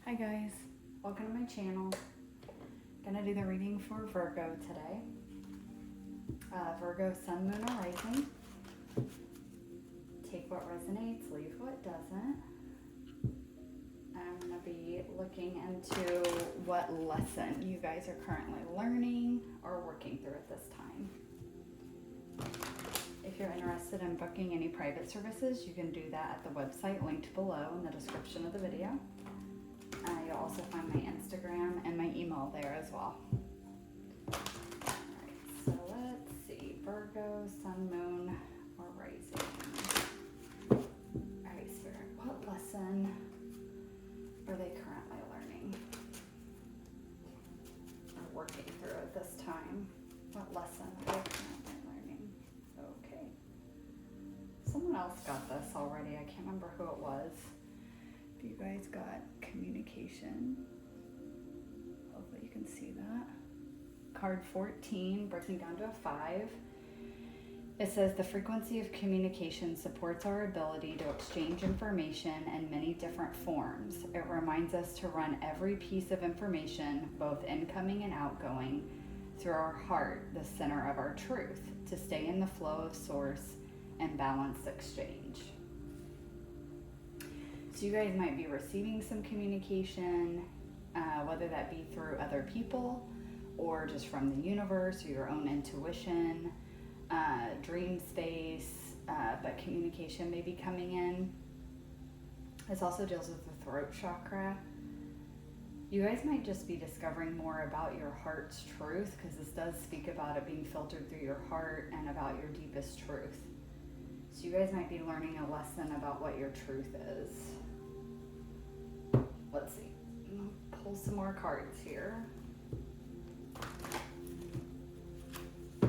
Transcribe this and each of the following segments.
Hi guys, welcome to my channel. Gonna do the reading for Virgo today. Virgo, Sun, Moon, or Rising. Take what resonates, leave what doesn't. I'm gonna be looking into what lesson you guys are currently learning or working through at this time. If you're interested in booking any private services, you can do that at the website linked below in the description of the video. You'll also find my Instagram and my email there as well. Alright, so let's see. Virgo, Sun, Moon, or Rising. Alright, Spirit, what lesson are they currently learning? Or working through at this time? What lesson are they currently learning? Okay. Someone else got this already. I can't remember who it was. You guys got communication. Hopefully you can see that. Card 14, breaking down to a 5. It says the frequency of communication supports our ability to exchange information in many different forms. It reminds us to run every piece of information, both incoming and outgoing, through our heart, the center of our truth, to stay in the flow of source and balanced exchange. So you guys might be receiving some communication, whether that be through other people or just from the universe or your own intuition, dream space, but communication may be coming in. This also deals with the throat chakra. You guys might just be discovering more about your heart's truth, because this does speak about it being filtered through your heart and about your deepest truth. So you guys might be learning a lesson about what your truth is. Let's see. I'm gonna pull some more cards here. I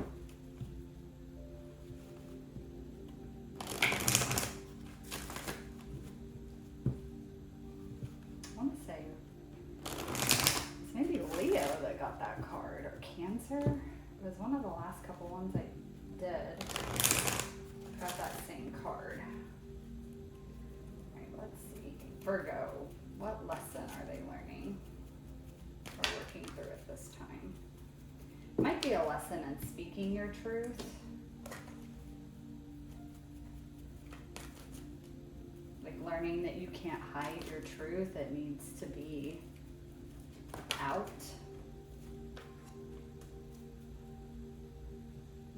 want to say it's maybe Leo that got that card, or Cancer. It was one of the last couple ones I did. Got that same card. All right, let's see. Virgo. What lesson are they learning or working through at this time? Might be a lesson in speaking your truth. Like learning that you can't hide your truth. It needs to be out.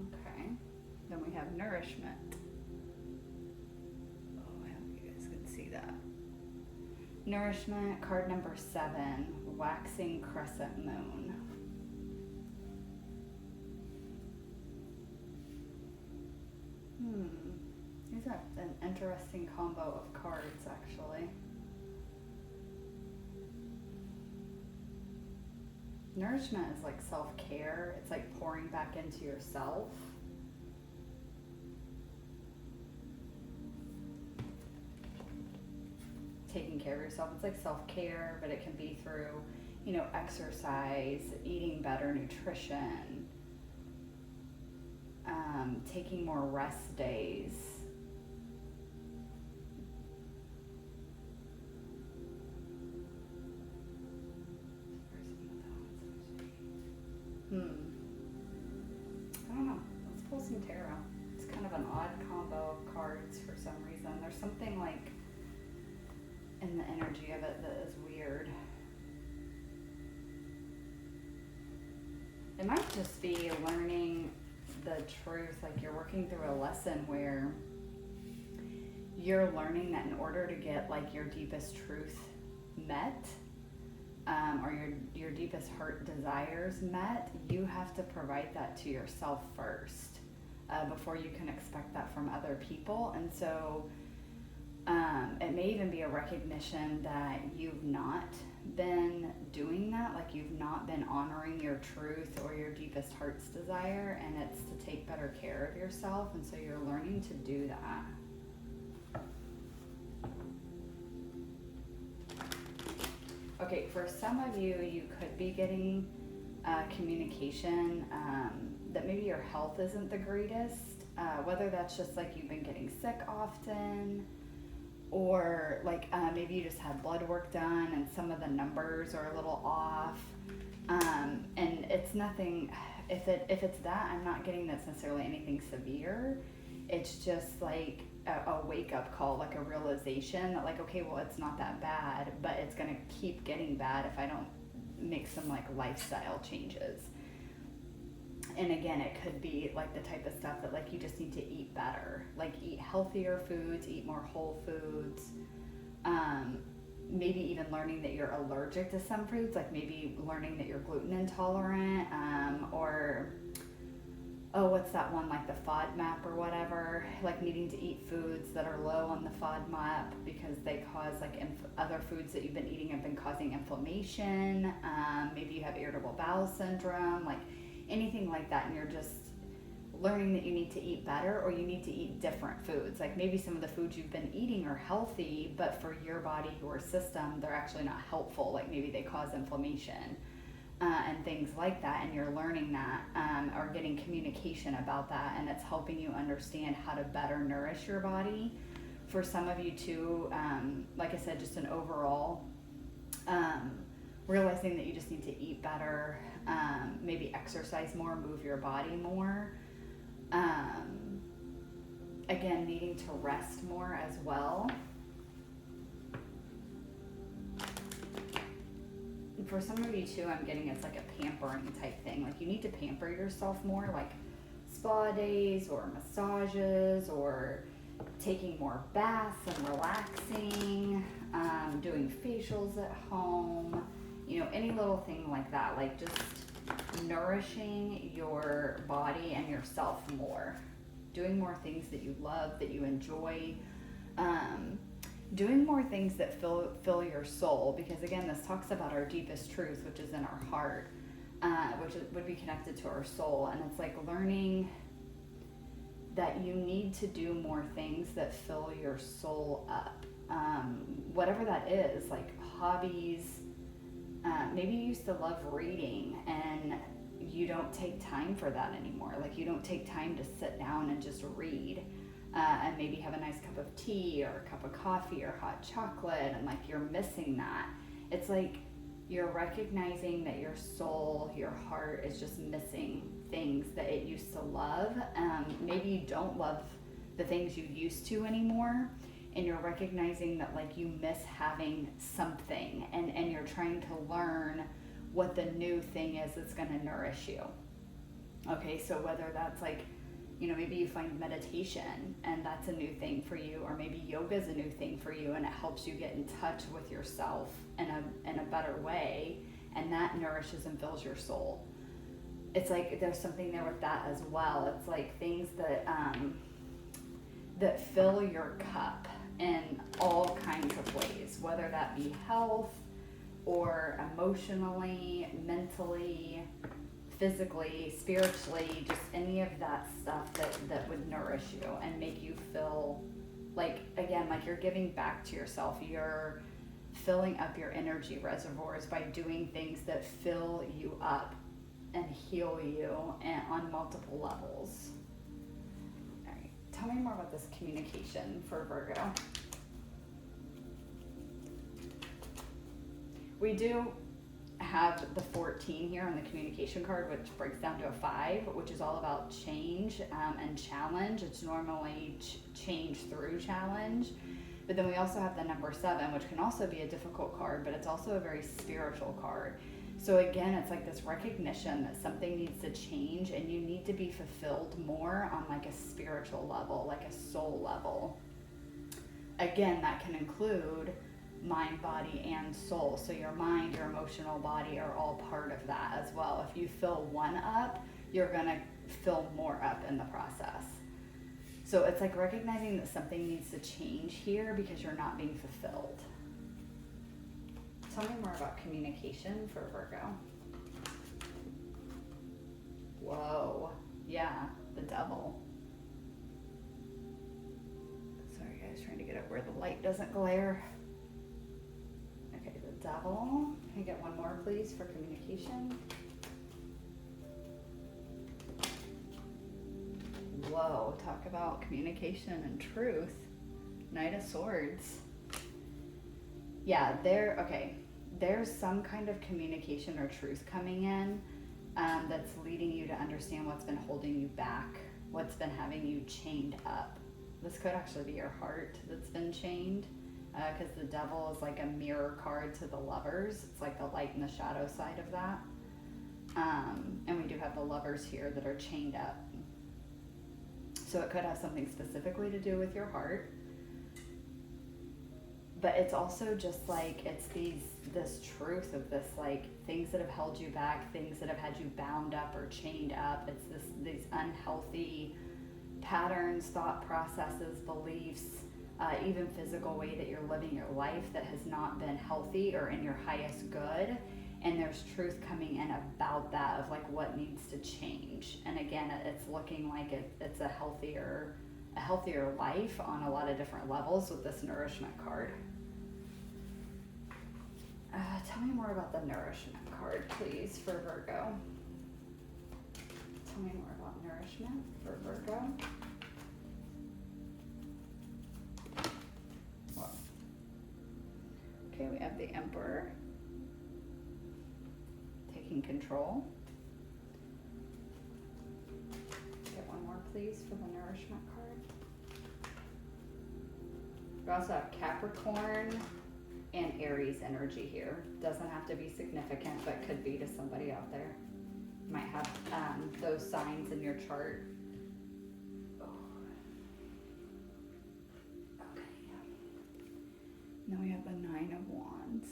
Okay. Then we have nourishment. Oh, I hope you guys can see that. Nourishment, card number 7, waxing crescent moon. These are an interesting combo of cards, actually. Nourishment is like self-care. It's like pouring back into yourself. Taking care of yourself. It's like self-care, but it can be through, exercise, eating better nutrition, taking more rest days. I don't know. Let's pull some tarot. It's kind of an odd combo of cards for some reason. There's something like in the energy of it that is weird. It might just be learning the truth, like you're working through a lesson where you're learning that in order to get like your deepest truth met, or your deepest heart desires met, you have to provide that to yourself first, before you can expect that from other people. And so it may even be a recognition that you've not been doing that, like you've not been honoring your truth or your deepest heart's desire, and it's to take better care of yourself, and so you're learning to do that. Okay, for some of you, you could be getting communication that maybe your health isn't the greatest, whether that's just like you've been getting sick often, or like maybe you just had blood work done and some of the numbers are a little off. And it's nothing, if it's that, I'm not getting that's necessarily anything severe. It's just like a wake-up call, like a realization that like, okay, well, it's not that bad, but it's gonna keep getting bad if I don't make some like lifestyle changes. And again, it could be like the type of stuff that like you just need to eat better, like eat healthier foods, eat more whole foods, maybe even learning that you're allergic to some foods, like maybe learning that you're gluten intolerant, or what's that one, like the FODMAP or whatever, like needing to eat foods that are low on the FODMAP because they cause like other foods that you've been eating have been causing inflammation. Maybe you have irritable bowel syndrome, like anything like that, and you're just learning that you need to eat better, or you need to eat different foods. Like maybe some of the foods you've been eating are healthy, but for your body or system, they're actually not helpful. Like maybe they cause inflammation and things like that, and you're learning that, or getting communication about that, and it's helping you understand how to better nourish your body. For some of you too, like I said, just an overall realizing that you just need to eat better, maybe exercise more, move your body more. Again, needing to rest more as well. And for some of you too, I'm getting it's like a pampering type thing. Like you need to pamper yourself more, like spa days or massages, or taking more baths and relaxing, doing facials at home, you know, any little thing like that, like just nourishing your body and yourself more, doing more things that you love, that you enjoy, doing more things that fill your soul, because again, this talks about our deepest truth, which is in our heart, would be connected to our soul. And it's like learning that you need to do more things that fill your soul up, whatever that is, like hobbies. Maybe you used to love reading and you don't take time for that anymore. Like you don't take time to sit down and just read, and maybe have a nice cup of tea or a cup of coffee or hot chocolate, and like you're missing that. It's like you're recognizing that your soul, your heart is just missing things that it used to love. Maybe you don't love the things you used to anymore, and you're recognizing that like you miss having something, and you're trying to learn what the new thing is that's going to nourish you. Okay, so whether that's like, you know, maybe you find meditation and that's a new thing for you, or maybe yoga is a new thing for you and it helps you get in touch with yourself in a better way, and that nourishes and fills your soul. It's like there's something there with that as well. It's like things that that fill your cup in all kinds of ways, whether that be health or emotionally, mentally, physically, spiritually, just any of that stuff that would nourish you and make you feel like, again, like you're giving back to yourself. You're filling up your energy reservoirs by doing things that fill you up and heal you, and on multiple levels. All right, tell me more about this communication for Virgo. We do have the 14 here on the communication card, which breaks down to a 5, which is all about change and challenge. It's normally change through challenge. But then we also have the number 7, which can also be a difficult card, but it's also a very spiritual card. So again, it's like this recognition that something needs to change, and you need to be fulfilled more on like a spiritual level, like a soul level. Again, that can include mind, body, and soul. So your mind, your emotional body are all part of that as well. If you fill one up, you're gonna fill more up in the process. So it's like recognizing that something needs to change here because you're not being fulfilled. Tell me more about communication for Virgo. Whoa, yeah, the devil. Sorry guys, trying to get it where the light doesn't glare. Okay, the devil. Can I get one more please for communication? Whoa, talk about communication and truth. Knight of Swords. Yeah, there's some kind of communication or truth coming in that's leading you to understand what's been holding you back, what's been having you chained up. This could actually be your heart that's been chained, because the Devil is like a mirror card to the Lovers. It's like the light and the shadow side of that. And we do have the Lovers here that are chained up. So it could have something specifically to do with your heart. But it's also just like, it's this truth of this, like, things that have held you back, things that have had you bound up or chained up. It's these unhealthy patterns, thought processes, beliefs, even physical way that you're living your life that has not been healthy or in your highest good. And there's truth coming in about that, of like what needs to change. And again, it's looking like it's a healthier life on a lot of different levels with this Nourishment card. Tell me more about the Nourishment card, please, for Virgo. Tell me more about Nourishment for Virgo. Whoa. Okay, we have the Emperor. Taking control. Get one more, please, for the Nourishment card. We also have Capricorn and Aries energy here. Doesn't have to be significant, but could be to somebody out there. You might have those signs in your chart. Oh. Okay. Now we have the Nine of Wands.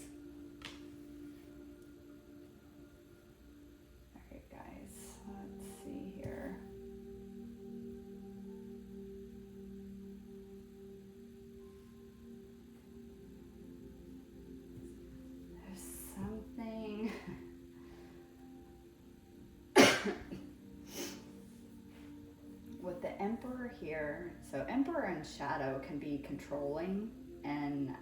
All right, guys. Let's see here. Something with the Emperor here. So Emperor and Shadow can be controlling, and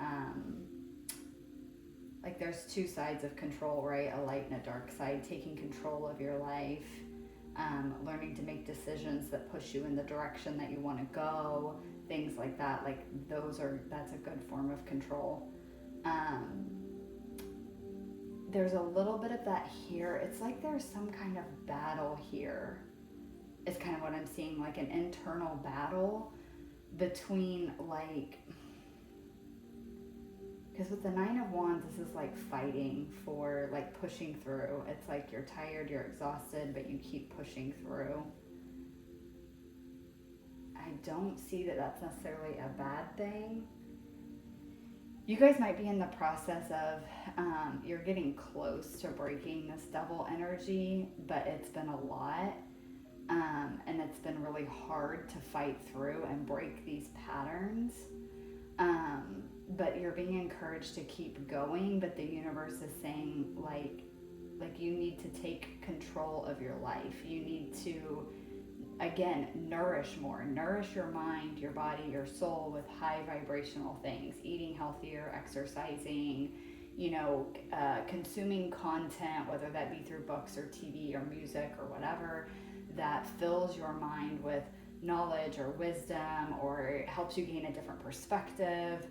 like there's two sides of control, right? A light and a dark side. Taking control of your life, learning to make decisions that push you in the direction that you want to go, things like that. Like that's a good form of control. There's a little bit of that here. It's like there's some kind of battle here. It's kind of what I'm seeing, like an internal battle between, like, because with the Nine of Wands, this is like fighting for, like, pushing through. It's like you're tired, you're exhausted, but you keep pushing through. I don't see that that's necessarily a bad thing. You guys might be in the process of, you're getting close to breaking this Devil energy, but it's been a lot. And it's been really hard to fight through and break these patterns. But you're being encouraged to keep going, but the universe is saying, like you need to take control of your life. You need to, again, nourish more. Nourish your mind, your body, your soul with high vibrational things. Eating healthier, exercising, consuming content, whether that be through books or TV or music or whatever, that fills your mind with knowledge or wisdom, or helps you gain a different perspective.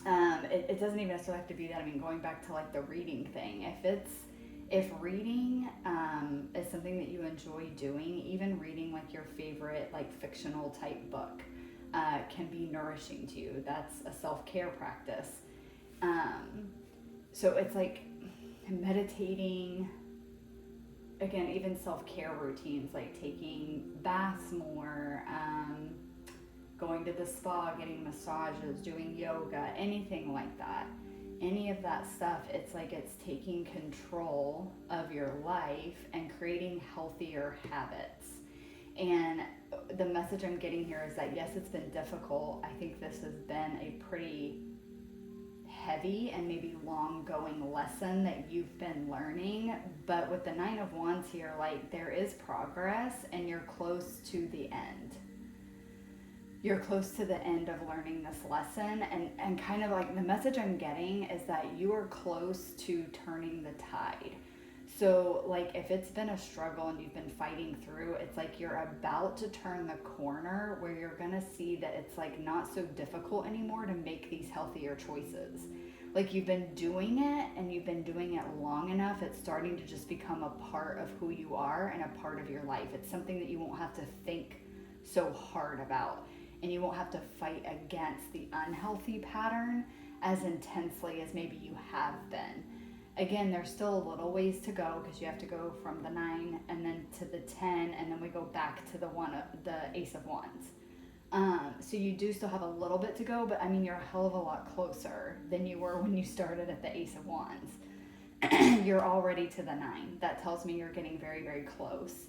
It doesn't even necessarily have to be that. I mean, going back to like the reading thing, if reading is something that you enjoy doing, even reading like your favorite like fictional type book can be nourishing to you. That's a self-care practice. So it's like meditating, again, even self-care routines, like taking baths more, going to the spa, getting massages, doing yoga, anything like that. Any of that stuff, it's like it's taking control of your life and creating healthier habits. And the message I'm getting here is that, yes, it's been difficult. I think this has been a pretty heavy and maybe long going lesson that you've been learning. But with the Nine of Wands here, like, there is progress and you're close to the end. You're close to the end of learning this lesson, and kind of like the message I'm getting is that you are close to turning the tide. So like if it's been a struggle and you've been fighting through, it's like you're about to turn the corner where you're gonna see that it's like not so difficult anymore to make these healthier choices. Like you've been doing it and you've been doing it long enough, it's starting to just become a part of who you are and a part of your life. It's something that you won't have to think so hard about, and you won't have to fight against the unhealthy pattern as intensely as maybe you have been. Again, there's still a little ways to go because you have to go from the 9 and then to the 10, and then we go back to the Ace of Wands. So you do still have a little bit to go, but I mean, you're a hell of a lot closer than you were when you started at the Ace of Wands. You're already to the 9. That tells me you're getting very, very close.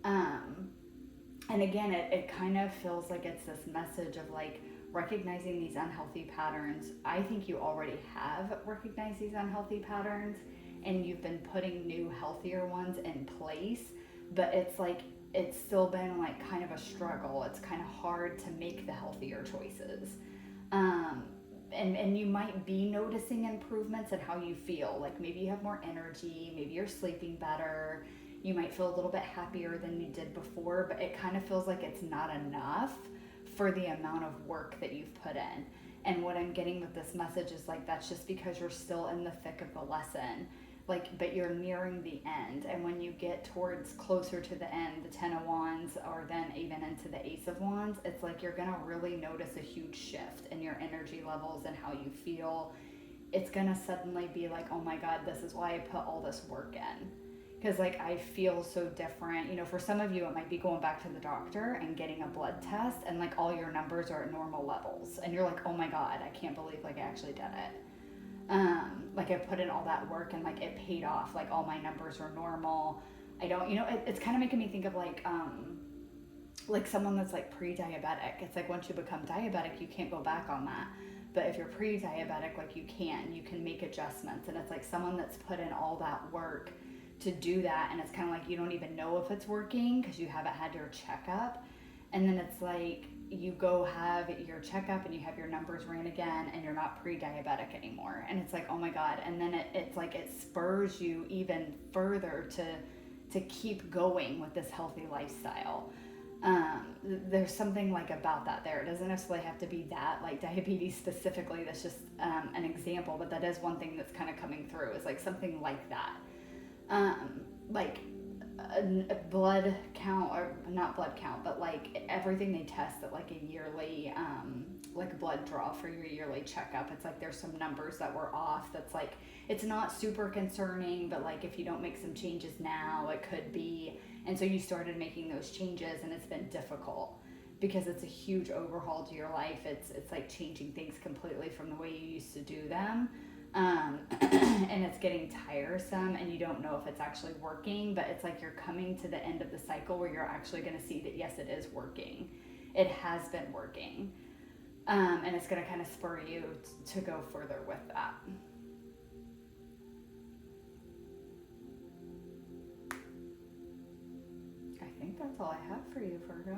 And again, it kind of feels like it's this message of like recognizing these unhealthy patterns. I think you already have recognized these unhealthy patterns and you've been putting new, healthier ones in place, but it's like, it's still been like kind of a struggle. It's kind of hard to make the healthier choices. And you might be noticing improvements in how you feel. Like maybe you have more energy, maybe you're sleeping better, you might feel a little bit happier than you did before, but it kind of feels like it's not enough for the amount of work that you've put in. And what I'm getting with this message is like, that's just because you're still in the thick of the lesson. Like, but you're nearing the end. And when you get towards closer to the end, the 10 of Wands, or then even into the Ace of Wands, it's like you're gonna really notice a huge shift in your energy levels and how you feel. It's gonna suddenly be like, oh my God, this is why I put all this work in. Because like I feel so different. You know, for some of you, it might be going back to the doctor and getting a blood test and like all your numbers are at normal levels. And you're like, oh my God, I can't believe like I actually did it. Like I put in all that work and like it paid off, like all my numbers are normal. I don't, you know, it's kind of making me think of like someone that's like pre-diabetic. It's like once you become diabetic, you can't go back on that. But if you're pre-diabetic, like you can make adjustments. And it's like someone that's put in all that work to do that. And it's kind of like, you don't even know if it's working because you haven't had your checkup. And then it's like, you go have your checkup and you have your numbers ran again and you're not pre-diabetic anymore. And it's like, oh my God. And then it's like, it spurs you even further to keep going with this healthy lifestyle. There's something like about that there. It doesn't necessarily have to be that, like diabetes specifically. That's just an example, but that is one thing that's kind of coming through, is like something like that. Like a blood count, or not blood count, but like everything they test at like a yearly like blood draw for your yearly checkup. It's like there's some numbers that were off. That's like, it's not super concerning, but like if you don't make some changes now, it could be. And so you started making those changes and it's been difficult because it's a huge overhaul to your life. It's like changing things completely from the way you used to do them. And it's getting tiresome and you don't know if it's actually working, but it's like you're coming to the end of the cycle where you're actually going to see that yes, it is working. It has been working. And it's going to kind of spur you to go further with that. I think that's all I have for you, Virgo.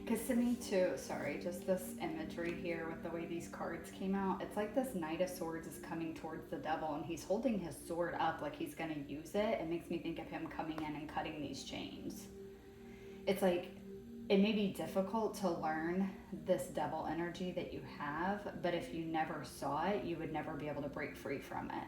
Because to me too, sorry, just this imagery here with the way these cards came out, it's like this Knight of Swords is coming towards the devil and he's holding his sword up like he's going to use it. It makes me think of him coming in and cutting these chains. It's like, it may be difficult to learn this devil energy that you have, but if you never saw it, you would never be able to break free from it.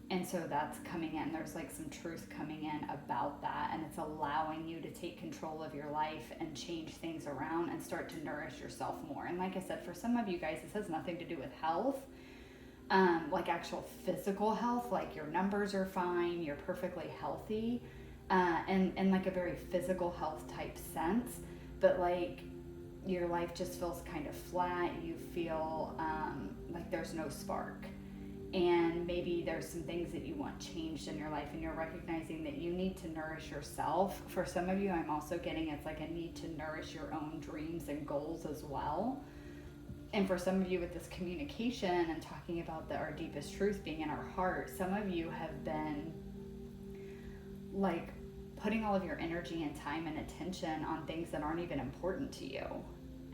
And so that's coming in. There's like some truth coming in about that, and it's allowing you to take control of your life and change things around and start to nourish yourself more. And like I said, for some of you guys, this has nothing to do with health, like actual physical health, like your numbers are fine, you're perfectly healthy, and like a very physical health type sense, but like your life just feels kind of flat. You feel like there's no spark. And maybe there's some things that you want changed in your life and you're recognizing that you need to nourish yourself. For some of you, I'm also getting it's like a need to nourish your own dreams and goals as well. And for some of you with this communication and talking about our deepest truth being in our heart, some of you have been like putting all of your energy and time and attention on things that aren't even important to you.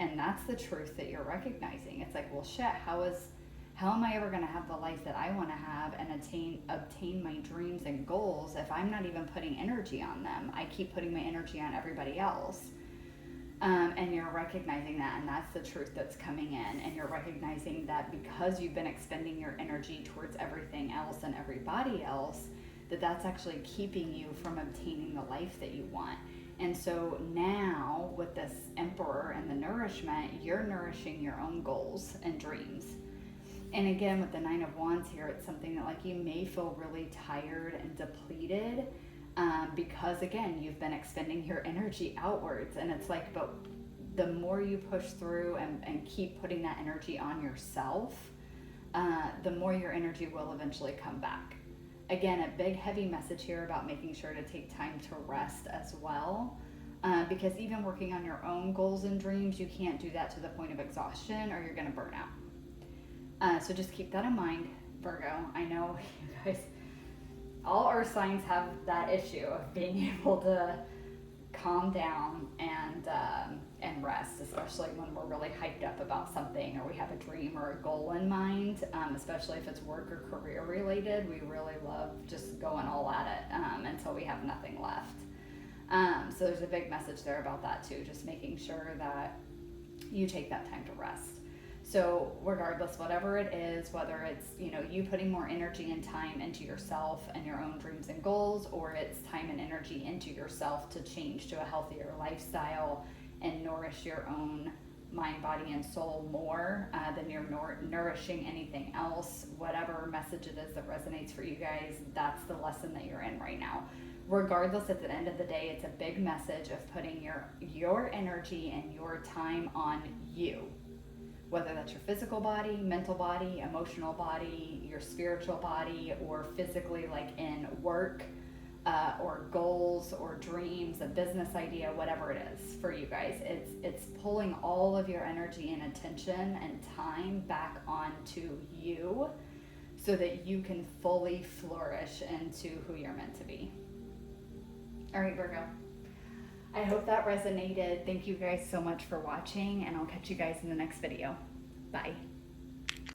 And that's the truth that you're recognizing. It's like, well, shit, how How am I ever going to have the life that I want to have and obtain my dreams and goals if I'm not even putting energy on them? I keep putting my energy on everybody else. And you're recognizing that, and that's the truth that's coming in. And you're recognizing that because you've been expending your energy towards everything else and everybody else, that's actually keeping you from obtaining the life that you want. And so now with this Emperor and the nourishment, you're nourishing your own goals and dreams. And again, with the Nine of Wands here, it's something that like you may feel really tired and depleted because again, you've been expending your energy outwards. And it's like, but the more you push through and keep putting that energy on yourself, the more your energy will eventually come back. Again, a big heavy message here about making sure to take time to rest as well. Because even working on your own goals and dreams, you can't do that to the point of exhaustion or you're going to burn out. So just keep that in mind, Virgo. I know you guys, all earth signs have that issue of being able to calm down and rest, especially when we're really hyped up about something or we have a dream or a goal in mind, especially if it's work or career related. We really love just going all at it until we have nothing left. So there's a big message there about that too, just making sure that you take that time to rest. So regardless, whatever it is, whether it's, you putting more energy and time into yourself and your own dreams and goals, or it's time and energy into yourself to change to a healthier lifestyle and nourish your own mind, body, and soul more than you're nourishing anything else, whatever message it is that resonates for you guys, that's the lesson that you're in right now. Regardless, at the end of the day, it's a big message of putting your energy and your time on you. Whether that's your physical body, mental body, emotional body, your spiritual body, or physically like in work or goals or dreams, a business idea, whatever it is for you guys. It's pulling all of your energy and attention and time back onto you so that you can fully flourish into who you're meant to be. All right, Virgo. I hope that resonated. Thank you guys so much for watching, and I'll catch you guys in the next video. Bye.